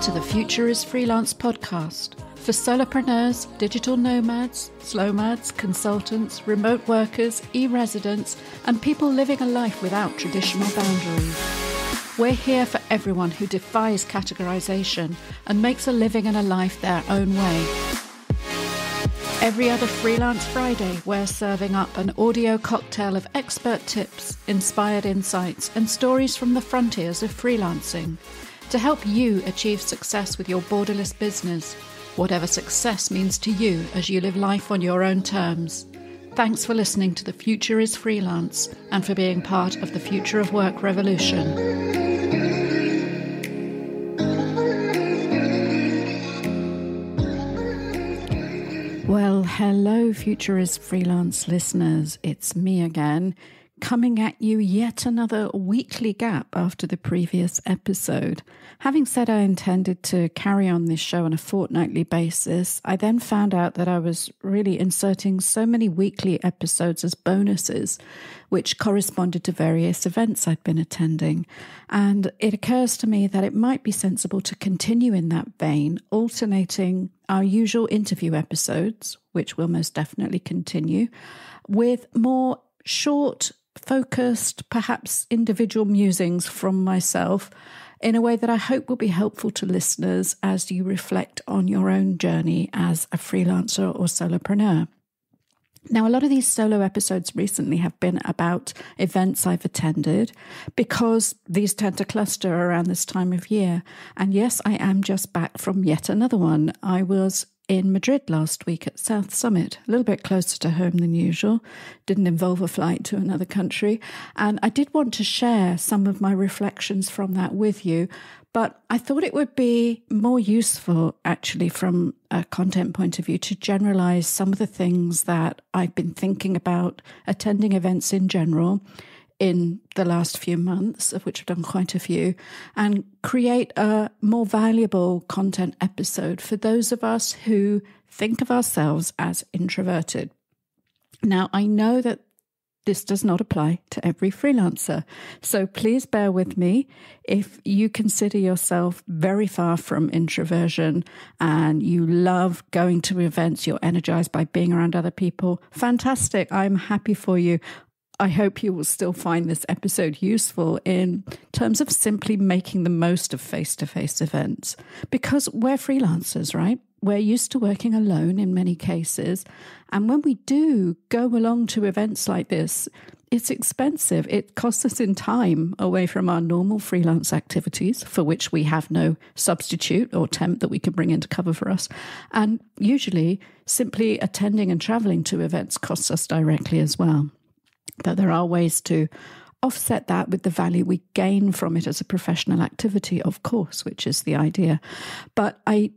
to the Future is Freelance podcast for solopreneurs, digital nomads, slowmads, consultants, remote workers, e-residents, and people living a life without traditional boundaries. We're here for everyone who defies categorization and makes a living and a life their own way. Every other Freelance Friday, we're serving up an audio cocktail of expert tips, inspired insights, and stories from the frontiers of freelancing to help you achieve success with your borderless business, whatever success means to you as you live life on your own terms. Thanks for listening to The Future is Freelance and for being part of the Future of Work revolution. Well, hello, Future is Freelance listeners. It's me again, coming at you yet another weekly gap after the previous episode. Having said I intended to carry on this show on a fortnightly basis, I then found out that I was really inserting so many weekly episodes as bonuses, which corresponded to various events I'd been attending. And it occurs to me that it might be sensible to continue in that vein, alternating our usual interview episodes, which will most definitely continue, with more short, focused, perhaps individual musings from myself in a way that I hope will be helpful to listeners as you reflect on your own journey as a freelancer or solopreneur. Now, a lot of these solo episodes recently have been about events I've attended because these tend to cluster around this time of year. And yes, I am just back from yet another one. I was in Madrid last week at South Summit, a little bit closer to home than usual. Didn't involve a flight to another country. And I did want to share some of my reflections from that with you, but I thought it would be more useful, actually, from a content point of view, to generalize some of the things that I've been thinking about attending events in general in the last few months, of which I've done quite a few, and create a more valuable content episode for those of us who think of ourselves as introverted. Now, I know that this does not apply to every freelancer, so please bear with me. If you consider yourself very far from introversion and you love going to events, you're energized by being around other people, fantastic. I'm happy for you. I hope you will still find this episode useful in terms of simply making the most of face-to-face events, because we're freelancers, right? We're used to working alone in many cases. And when we do go along to events like this, it's expensive. It costs us in time away from our normal freelance activities, for which we have no substitute or temp that we can bring in to cover for us. And usually simply attending and traveling to events costs us directly as well. But there are ways to offset that with the value we gain from it as a professional activity, of course, which is the idea. But I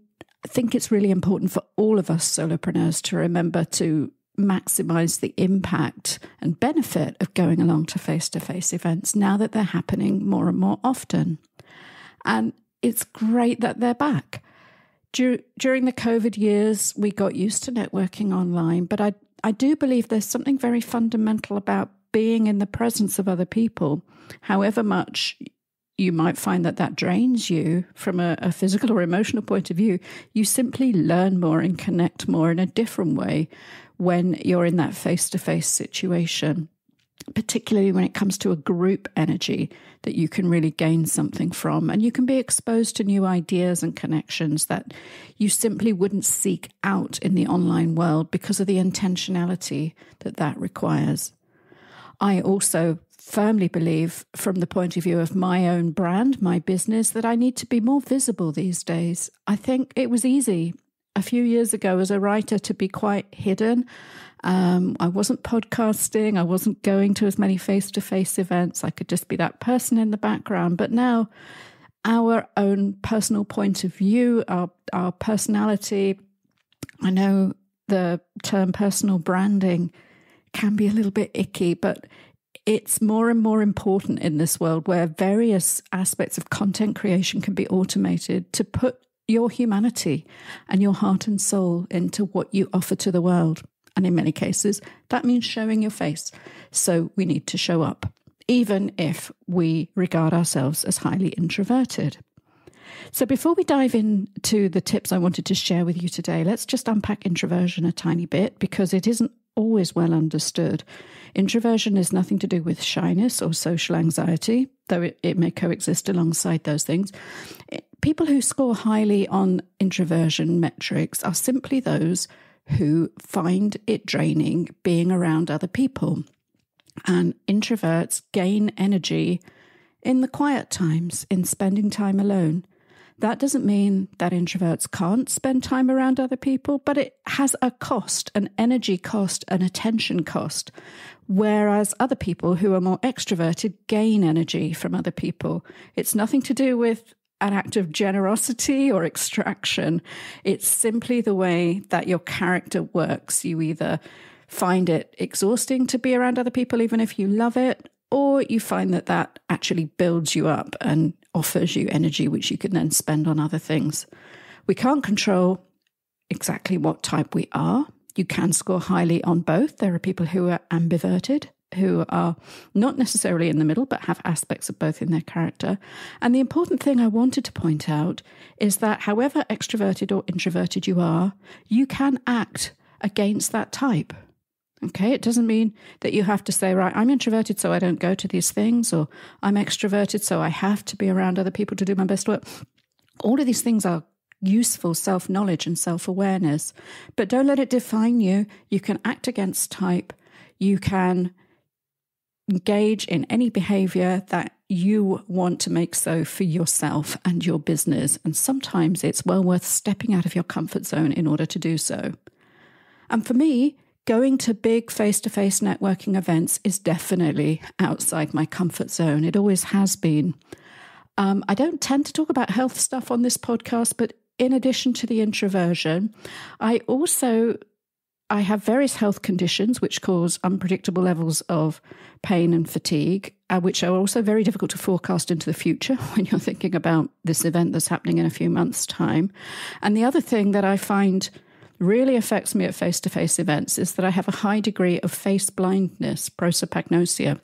think it's really important for all of us solopreneurs to remember to maximize the impact and benefit of going along to face-to-face events now that they're happening more and more often. And it's great that they're back. During the COVID years, we got used to networking online, but I do believe there's something very fundamental about being in the presence of other people, however much you might find that drains you from a physical or emotional point of view. You simply learn more and connect more in a different way when you're in that face-to-face situation, particularly when it comes to a group energy that you can really gain something from. And you can be exposed to new ideas and connections that you simply wouldn't seek out in the online world because of the intentionality that requires. I also firmly believe, from the point of view of my own brand, my business, that I need to be more visible these days. I think it was easy a few years ago as a writer to be quite hidden. I wasn't podcasting. I wasn't going to as many face-to-face events. I could just be that person in the background. But now our own personal point of view, our personality, I know the term personal branding can be a little bit icky, but it's more and more important in this world where various aspects of content creation can be automated to put your humanity and your heart and soul into what you offer to the world. And in many cases, that means showing your face. So we need to show up, even if we regard ourselves as highly introverted. So before we dive into the tips I wanted to share with you today, let's just unpack introversion a tiny bit because it isn't always well understood. Introversion is nothing to do with shyness or social anxiety, though it may coexist alongside those things. People who score highly on introversion metrics are simply those who find it draining being around other people. And introverts gain energy in the quiet times, in spending time alone. That doesn't mean that introverts can't spend time around other people, but it has a cost, an energy cost, an attention cost. Whereas other people who are more extroverted gain energy from other people. It's nothing to do with an act of generosity or extraction. It's simply the way that your character works. You either find it exhausting to be around other people, even if you love it, or you find that that actually builds you up and offers you energy, which you can then spend on other things. We can't control exactly what type we are. You can score highly on both. There are people who are ambiverted, who are not necessarily in the middle, but have aspects of both in their character. And the important thing I wanted to point out is that however extroverted or introverted you are, you can act against that type. Okay, it doesn't mean that you have to say, right, I'm introverted, so I don't go to these things, or I'm extroverted, so I have to be around other people to do my best work. All of these things are useful self-knowledge and self-awareness, but don't let it define you. You can act against type. You can engage in any behavior that you want to make so for yourself and your business. And sometimes it's well worth stepping out of your comfort zone in order to do so. And for me, going to big face-to-face networking events is definitely outside my comfort zone. It always has been. I don't tend to talk about health stuff on this podcast, but in addition to the introversion, I have various health conditions which cause unpredictable levels of pain and fatigue, which are also very difficult to forecast into the future when you're thinking about this event that's happening in a few months' time. And the other thing that I find really affects me at face-to-face events is that I have a high degree of face blindness, prosopagnosia.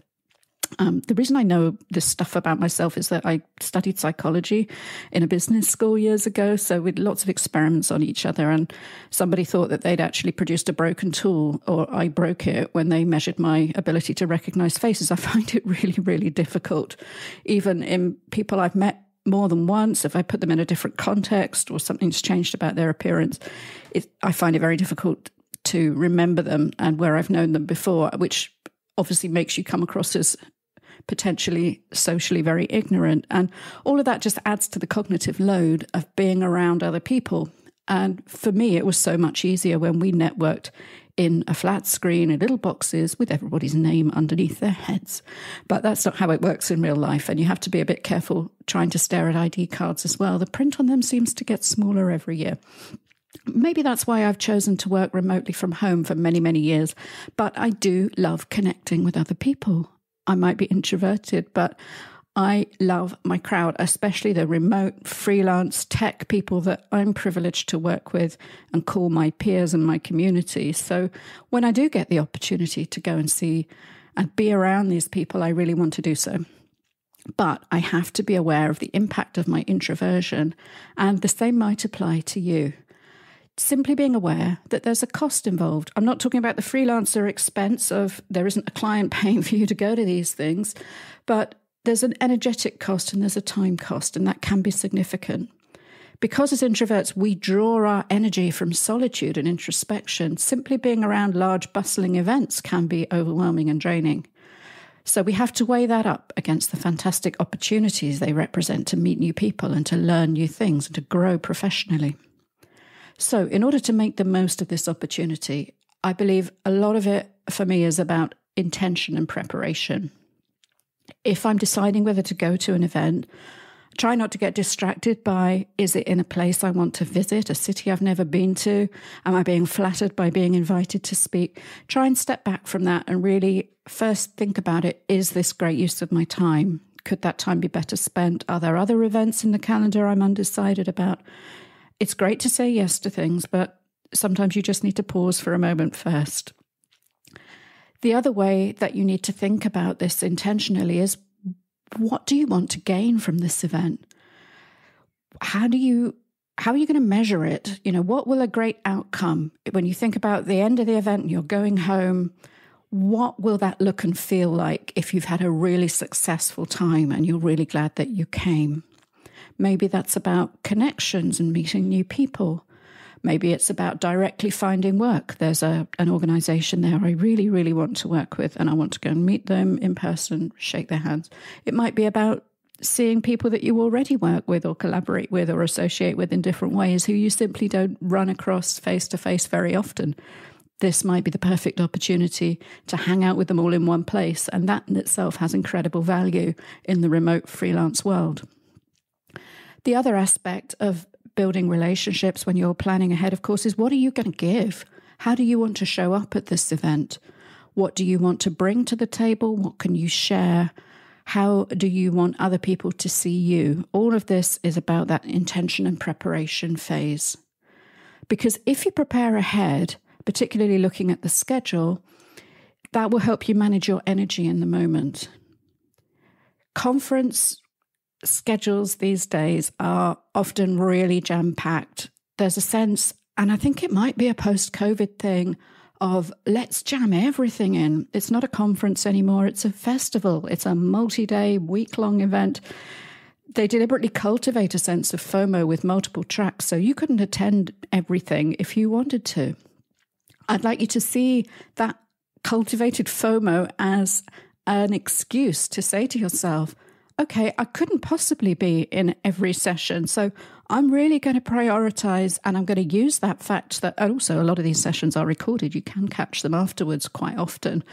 The reason I know this stuff about myself is that I studied psychology in a business school years ago, so with lots of experiments on each other, and somebody thought that they'd actually produced a broken tool, or I broke it when they measured my ability to recognize faces. I find it really, really difficult, even in people I've met more than once. If I put them in a different context or something's changed about their appearance, I find it very difficult to remember them and where I've known them before, which obviously makes you come across as potentially socially very ignorant. And all of that just adds to the cognitive load of being around other people. And for me, it was so much easier when we networked in a flat screen in little boxes with everybody's name underneath their heads. But that's not how it works in real life. And you have to be a bit careful trying to stare at ID cards as well. The print on them seems to get smaller every year. Maybe that's why I've chosen to work remotely from home for many, many years. But I do love connecting with other people. I might be introverted, but I love my crowd, especially the remote freelance tech people that I'm privileged to work with and call my peers and my community. So when I do get the opportunity to go and see and be around these people, I really want to do so. But I have to be aware of the impact of my introversion, and the same might apply to you. Simply being aware that there's a cost involved. I'm not talking about the freelancer expense of there isn't a client paying for you to go to these things, but there's an energetic cost and there's a time cost, and that can be significant. Because as introverts, we draw our energy from solitude and introspection. Simply being around large, bustling events can be overwhelming and draining. So we have to weigh that up against the fantastic opportunities they represent to meet new people and to learn new things and to grow professionally. So in order to make the most of this opportunity, I believe a lot of it for me is about intention and preparation. If I'm deciding whether to go to an event, try not to get distracted by, is it in a place I want to visit, a city I've never been to? Am I being flattered by being invited to speak? Try and step back from that and really first think about it. Is this great use of my time? Could that time be better spent? Are there other events in the calendar I'm undecided about? It's great to say yes to things, but sometimes you just need to pause for a moment first. The other way that you need to think about this intentionally is, what do you want to gain from this event? how are you going to measure it? What will a great outcome, when you think about the end of the event and you're going home, what will that look and feel like if you've had a really successful time and you're really glad that you came? Maybe that's about connections and meeting new people. Maybe it's about directly finding work. There's an organization there I really, really want to work with, and I want to go and meet them in person, shake their hands. It might be about seeing people that you already work with or collaborate with or associate with in different ways who you simply don't run across face to face very often. This might be the perfect opportunity to hang out with them all in one place, and that in itself has incredible value in the remote freelance world. The other aspect of building relationships when you're planning ahead, of course, is what are you going to give? How do you want to show up at this event? What do you want to bring to the table? What can you share? How do you want other people to see you? All of this is about that intention and preparation phase. Because if you prepare ahead, particularly looking at the schedule, that will help you manage your energy in the moment. Conference schedules these days are often really jam-packed. There's a sense, and I think it might be a post-COVID thing, of let's jam everything in. It's not a conference anymore. It's a festival. It's a multi-day, week-long event. They deliberately cultivate a sense of FOMO with multiple tracks, so you couldn't attend everything if you wanted to. I'd like you to see that cultivated FOMO as an excuse to say to yourself, okay, I couldn't possibly be in every session, so I'm really going to prioritize, and I'm going to use that fact that also a lot of these sessions are recorded. You can catch them afterwards quite often.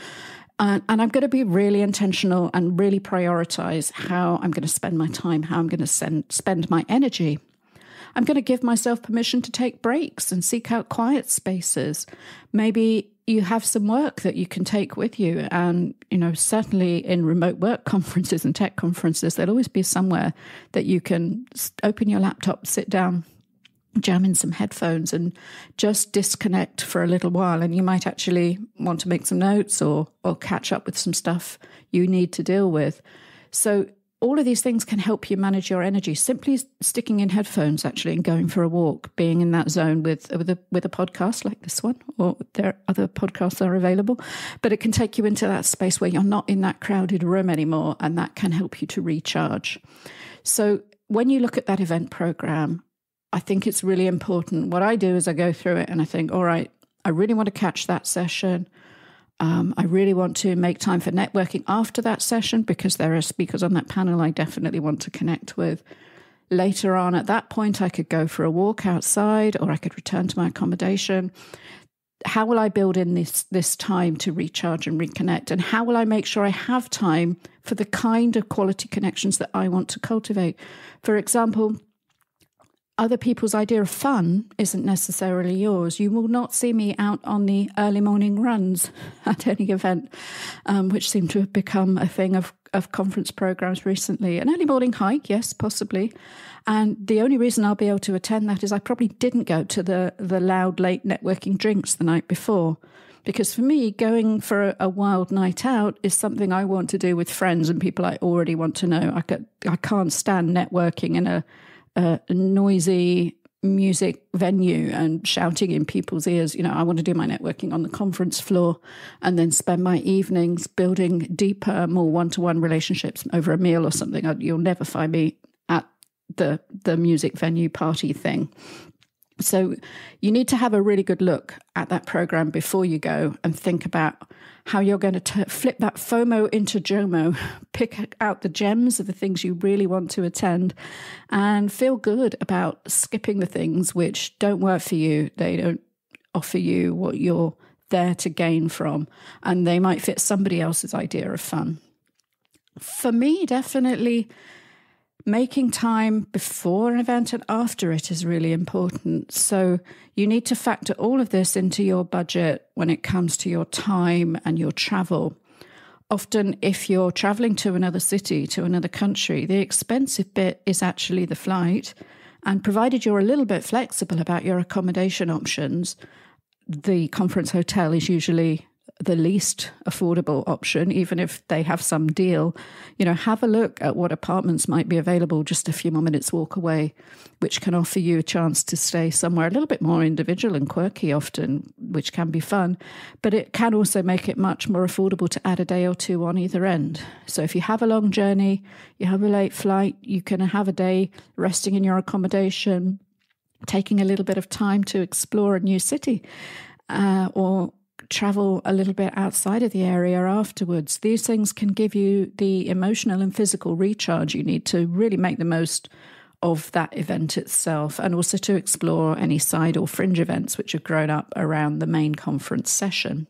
And I'm going to be really intentional and really prioritize how I'm going to spend my time, how I'm going to spend my energy. I'm going to give myself permission to take breaks and seek out quiet spaces. Maybe you have some work that you can take with you. And, certainly in remote work conferences and tech conferences, there'll always be somewhere that you can open your laptop, sit down, jam in some headphones and just disconnect for a little while. And you might actually want to make some notes or catch up with some stuff you need to deal with. So all of these things can help you manage your energy. Simply sticking in headphones, actually, and going for a walk, being in that zone with a podcast like this one, or there are other podcasts that are available. But it can take you into that space where you're not in that crowded room anymore, and that can help you to recharge. So when you look at that event program, I think it's really important. What I do is I go through it and I think, all right, I really want to catch that session. I really want to make time for networking after that session because there are speakers on that panel I definitely want to connect with. Later on, at that point, I could go for a walk outside or I could return to my accommodation. How will I build in this time to recharge and reconnect? And how will I make sure I have time for the kind of quality connections that I want to cultivate? For example, other people's idea of fun isn't necessarily yours. You will not see me out on the early morning runs at any event, which seem to have become a thing of conference programs recently. An early morning hike, yes, possibly. And the only reason I'll be able to attend that is I probably didn't go to the loud, late networking drinks the night before. Because for me, going for a wild night out is something I want to do with friends and people I already want to know. I can't stand networking in a noisy music venue and shouting in people's ears. I want to do my networking on the conference floor and then spend my evenings building deeper, more one-to-one relationships over a meal or something. You'll never find me at the music venue party thing. So you need to have a really good look at that program before you go and think about how you're going to flip that FOMO into JOMO, pick out the gems of the things you really want to attend and feel good about skipping the things which don't work for you. They don't offer you what you're there to gain from, and they might fit somebody else's idea of fun. For me, definitely making time before an event and after it is really important. So you need to factor all of this into your budget when it comes to your time and your travel. Often, if you're traveling to another city, to another country, the expensive bit is actually the flight. And provided you're a little bit flexible about your accommodation options, the conference hotel is usually the least affordable option, even if they have some deal. Have a look at what apartments might be available just a few more minutes walk away, which can offer you a chance to stay somewhere a little bit more individual and quirky often, which can be fun, but it can also make it much more affordable to add a day or two on either end. So if you have a long journey, you have a late flight, you can have a day resting in your accommodation, taking a little bit of time to explore a new city, or travel a little bit outside of the area afterwards. These things can give you the emotional and physical recharge you need to really make the most of that event itself, and also to explore any side or fringe events which have grown up around the main conference session.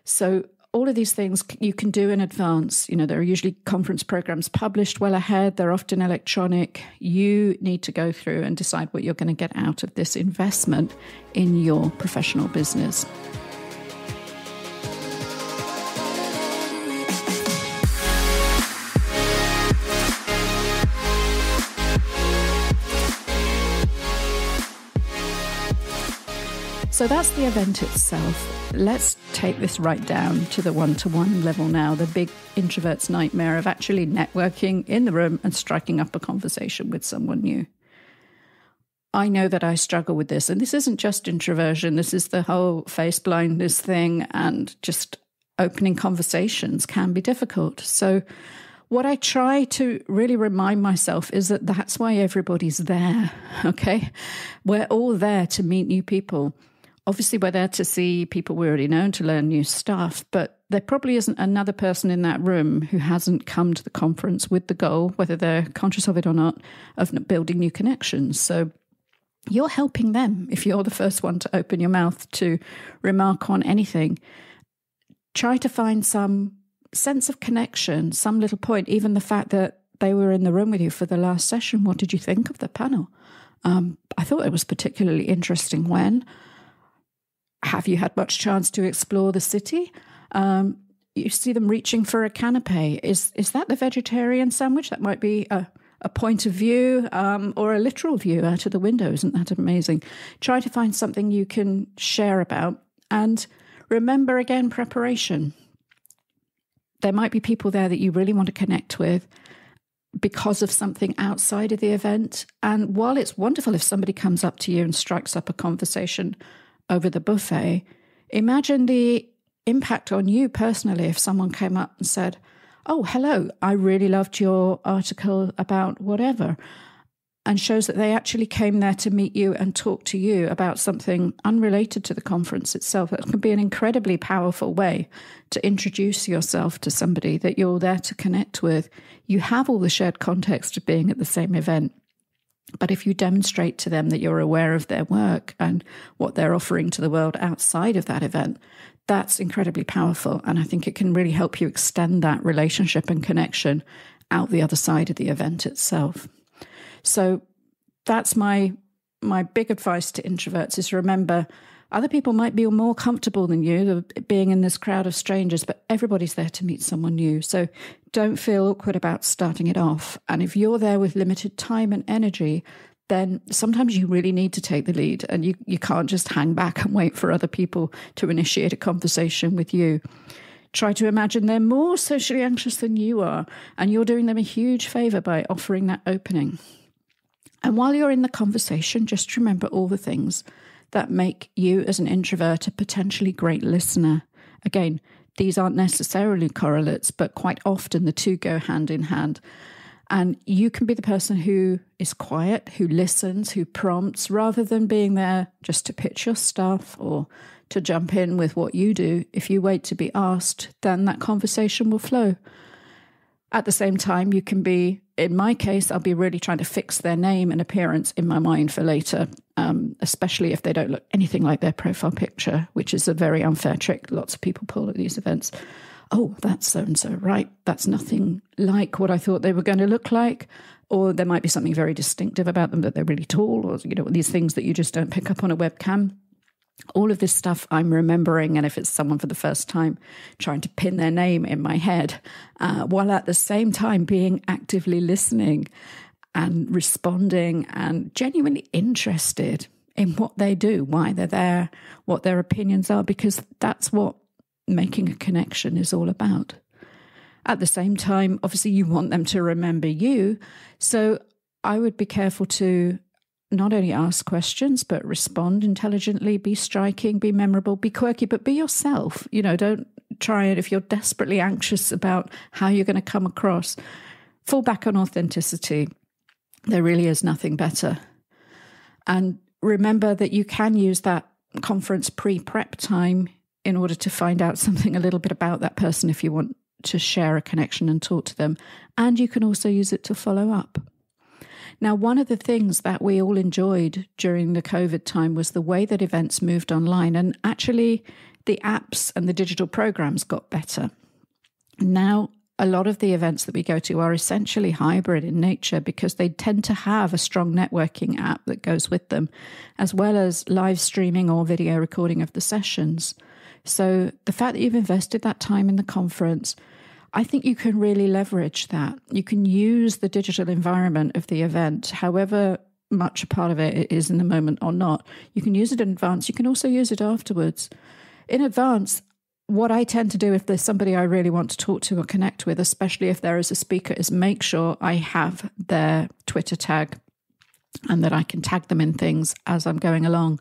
So all of these things you can do in advance. There are usually conference programs published well ahead. They're often electronic. You need to go through and decide what you're going to get out of this investment in your professional business. So that's the event itself. Let's take this right down to the one-to-one level now, the big introvert's nightmare of actually networking in the room and striking up a conversation with someone new. I know that I struggle with this, and this isn't just introversion. This is the whole face blindness thing, and just opening conversations can be difficult. So what I try to really remind myself is that that's why everybody's there, okay? We're all there to meet new people. Obviously, we're there to see people we already know, to learn new stuff, but there probably isn't another person in that room who hasn't come to the conference with the goal, whether they're conscious of it or not, of building new connections. So you're helping them if you're the first one to open your mouth to remark on anything. Try to find some sense of connection, some little point, even the fact that they were in the room with you for the last session. What did you think of the panel? I thought it was particularly interesting when. Have you had much chance to explore the city? You see them reaching for a canapé. Is that the vegetarian sandwich? That might be a point of view or a literal view out of the window. Isn't that amazing? Try to find something you can share about. And remember, again, preparation. There might be people there that you really want to connect with because of something outside of the event. And while it's wonderful if somebody comes up to you and strikes up a conversation over the buffet, imagine the impact on you personally if someone came up and said, "Oh, hello, I really loved your article about whatever," and shows that they actually came there to meet you and talk to you about something unrelated to the conference itself. That can be an incredibly powerful way to introduce yourself to somebody that you're there to connect with. You have all the shared context of being at the same event. But if you demonstrate to them that you're aware of their work and what they're offering to the world outside of that event, that's incredibly powerful. And I think it can really help you extend that relationship and connection out the other side of the event itself. So that's my big advice to introverts is remember, other people might be more comfortable than you being in this crowd of strangers, but everybody's there to meet someone new. So don't feel awkward about starting it off. And if you're there with limited time and energy, then sometimes you really need to take the lead, and you can't just hang back and wait for other people to initiate a conversation with you. Try to imagine they're more socially anxious than you are, and you're doing them a huge favor by offering that opening. And while you're in the conversation, just remember all the things that make you as an introvert a potentially great listener. Again, these aren't necessarily correlates, but quite often the two go hand in hand. And you can be the person who is quiet, who listens, who prompts, rather than being there just to pitch your stuff or to jump in with what you do. If you wait to be asked, then that conversation will flow. At the same time, you can be, in my case, I'll be really trying to fix their name and appearance in my mind for later, especially if they don't look anything like their profile picture, which is a very unfair trick lots of people pull at these events. Oh, that's so-and-so, right? That's nothing like what I thought they were going to look like. Or there might be something very distinctive about them, that they're really tall, or these things that you just don't pick up on a webcam. All of this stuff I'm remembering, and if it's someone for the first time, trying to pin their name in my head, while at the same time being actively listening and responding and genuinely interested in what they do, why they're there, what their opinions are, because that's what making a connection is all about. At the same time, obviously, you want them to remember you. So I would be careful to not only ask questions, but respond intelligently, be striking, be memorable, be quirky, but be yourself. Don't try it if you're desperately anxious about how you're going to come across. Fall back on authenticity. There really is nothing better. And remember that you can use that conference pre-prep time in order to find out something a little bit about that person if you want to share a connection and talk to them. And you can also use it to follow up. Now, one of the things that we all enjoyed during the COVID time was the way that events moved online, and actually the apps and the digital programs got better. Now, a lot of the events that we go to are essentially hybrid in nature because they tend to have a strong networking app that goes with them, as well as live streaming or video recording of the sessions. So the fact that you've invested that time in the conference, I think you can really leverage that. You can use the digital environment of the event, however much a part of it is in the moment or not. You can use it in advance. You can also use it afterwards. In advance, what I tend to do if there's somebody I really want to talk to or connect with, especially if there is a speaker, is make sure I have their Twitter tag and that I can tag them in things as I'm going along.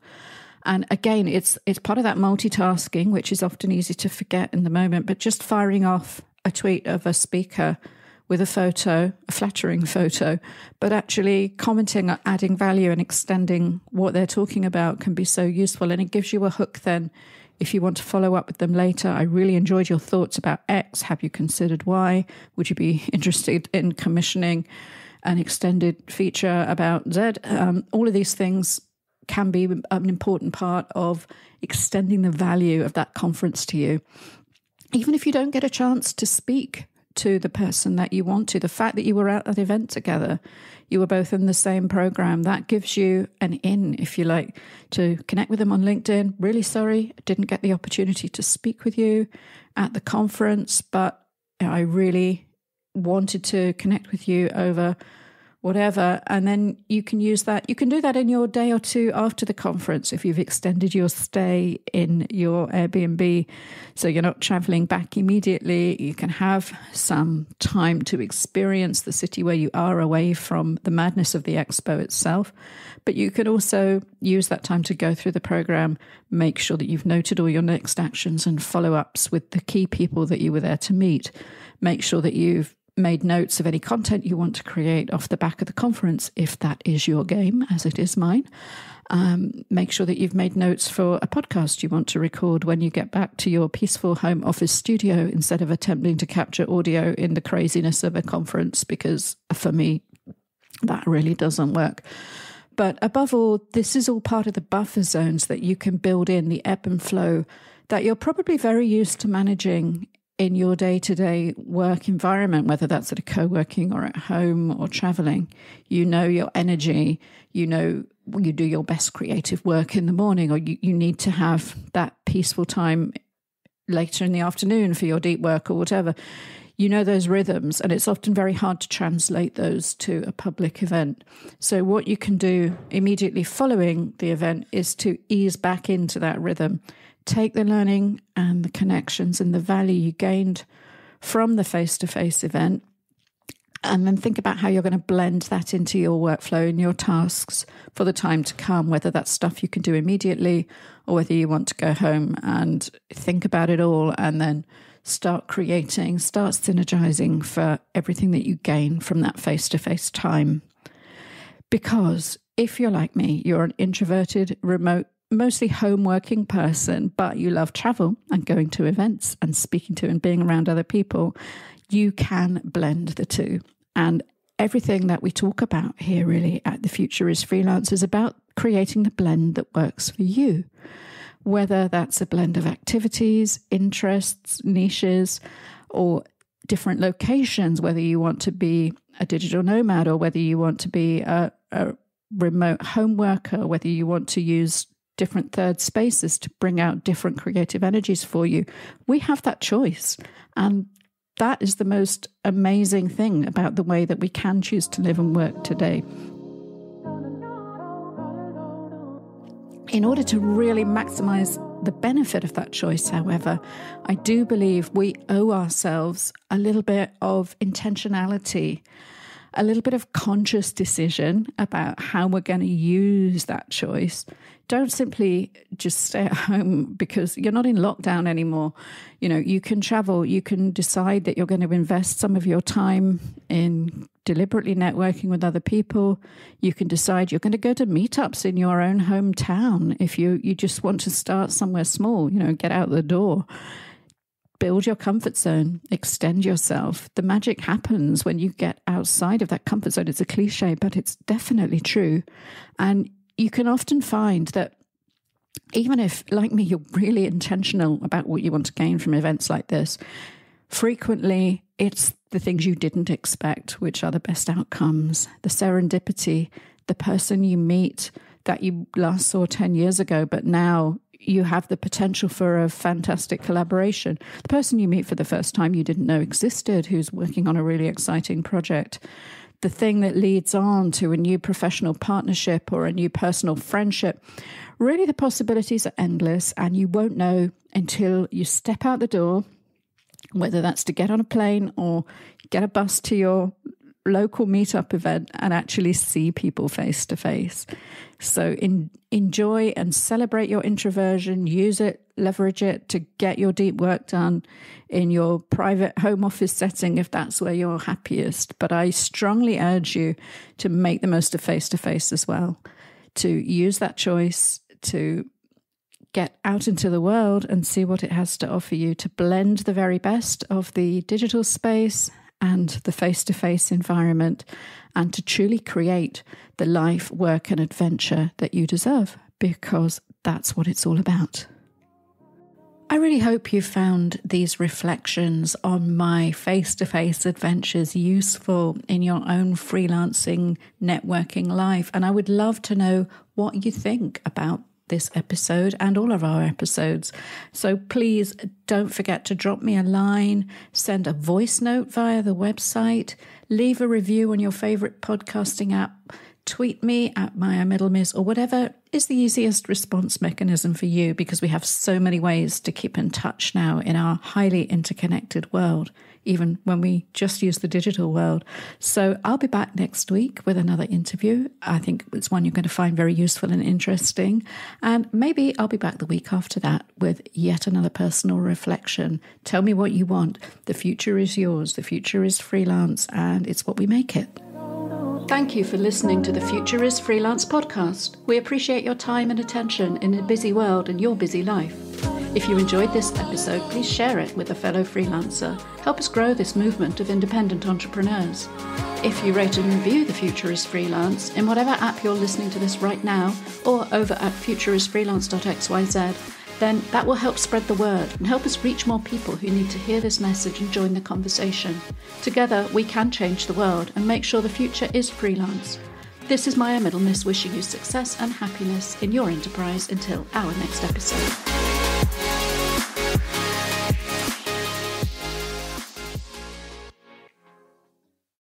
And again, it's part of that multitasking, which is often easy to forget in the moment, but just firing off a tweet of a speaker with a photo, a flattering photo, but actually commenting, adding value and extending what they're talking about can be so useful. And it gives you a hook then if you want to follow up with them later. I really enjoyed your thoughts about X. Have you considered Y? Would you be interested in commissioning an extended feature about Z? All of these things can be an important part of extending the value of that conference to you. Even if you don't get a chance to speak to the person that you want to, the fact that you were at that event together, you were both in the same program, that gives you an in, if you like, to connect with them on LinkedIn. Really sorry, I didn't get the opportunity to speak with you at the conference, but I really wanted to connect with you over whatever. And then you can use that. You can do that in your day or two after the conference if you've extended your stay in your Airbnb. So you're not traveling back immediately. You can have some time to experience the city where you are away from the madness of the expo itself. But you can also use that time to go through the program, make sure that you've noted all your next actions and follow-ups with the key people that you were there to meet. Make sure that you've made notes of any content you want to create off the back of the conference, if that is your game, as it is mine. Make sure that you've made notes for a podcast you want to record when you get back to your peaceful home office studio instead of attempting to capture audio in the craziness of a conference, because for me, that really doesn't work. But above all, this is all part of the buffer zones that you can build in, the ebb and flow that you're probably very used to managing in your day-to-day work environment, whether that's at a co-working or at home or traveling. You know your energy, you know you do your best creative work in the morning, or you need to have that peaceful time later in the afternoon for your deep work or whatever. You know those rhythms, and it's often very hard to translate those to a public event. So what you can do immediately following the event is to ease back into that rhythm. Take the learning and the connections and the value you gained from the face-to-face event, and then think about how you're going to blend that into your workflow and your tasks for the time to come, whether that's stuff you can do immediately or whether you want to go home and think about it all and then start creating, start synergizing for everything that you gain from that face-to-face time. Because if you're like me, you're an introverted, remote, mostly home working person, but you love travel and going to events and speaking to and being around other people, you can blend the two. And everything that we talk about here really at The Future is Freelance is about creating the blend that works for you. Whether that's a blend of activities, interests, niches, or different locations, whether you want to be a digital nomad or whether you want to be a remote home worker, whether you want to use different third spaces to bring out different creative energies for you. We have that choice. And that is the most amazing thing about the way that we can choose to live and work today. In order to really maximize the benefit of that choice, however, I do believe we owe ourselves a little bit of intentionality, a little bit of conscious decision about how we're going to use that choice. Don't simply just stay at home because you're not in lockdown anymore. You can travel, you can decide that you're going to invest some of your time in deliberately networking with other people. You can decide you're going to go to meetups in your own hometown if you just want to start somewhere small, get out the door. Build your comfort zone, extend yourself. The magic happens when you get outside of that comfort zone. It's a cliche, but it's definitely true. And you can often find that even if, like me, you're really intentional about what you want to gain from events like this, frequently it's the things you didn't expect, which are the best outcomes. The serendipity, the person you meet that you last saw 10 years ago, but now you have the potential for a fantastic collaboration. The person you meet for the first time you didn't know existed, who's working on a really exciting project. The thing that leads on to a new professional partnership or a new personal friendship. Really, the possibilities are endless, and you won't know until you step out the door, whether that's to get on a plane or get a bus to your local meetup event and actually see people face to face. So enjoy and celebrate your introversion, use it, leverage it to get your deep work done in your private home office setting if that's where you're happiest. But I strongly urge you to make the most of face to face as well, to use that choice to get out into the world and see what it has to offer you, to blend the very best of the digital space and the face-to-face environment, and to truly create the life, work, and adventure that you deserve, because that's what it's all about. I really hope you found these reflections on my face-to-face adventures useful in your own freelancing, networking life, and I would love to know what you think about this episode and all of our episodes. So please don't forget to drop me a line, send a voice note via the website, leave a review on your favorite podcasting app, tweet me at Maya Middlemiss, or whatever is the easiest response mechanism for you, because we have so many ways to keep in touch now in our highly interconnected world, even when we just use the digital world. So I'll be back next week with another interview. I think it's one you're going to find very useful and interesting. And maybe I'll be back the week after that with yet another personal reflection. Tell me what you want. The future is yours. The future is freelance, and it's what we make it. Thank you for listening to the Future is Freelance podcast. We appreciate your time and attention in a busy world and your busy life. If you enjoyed this episode, please share it with a fellow freelancer. Help us grow this movement of independent entrepreneurs. If you rate and review The Future is Freelance in whatever app you're listening to this right now, or over at futureisfreelance.xyz, then that will help spread the word and help us reach more people who need to hear this message and join the conversation. Together, we can change the world and make sure the future is freelance. This is Maya Middlemiss wishing you success and happiness in your enterprise until our next episode.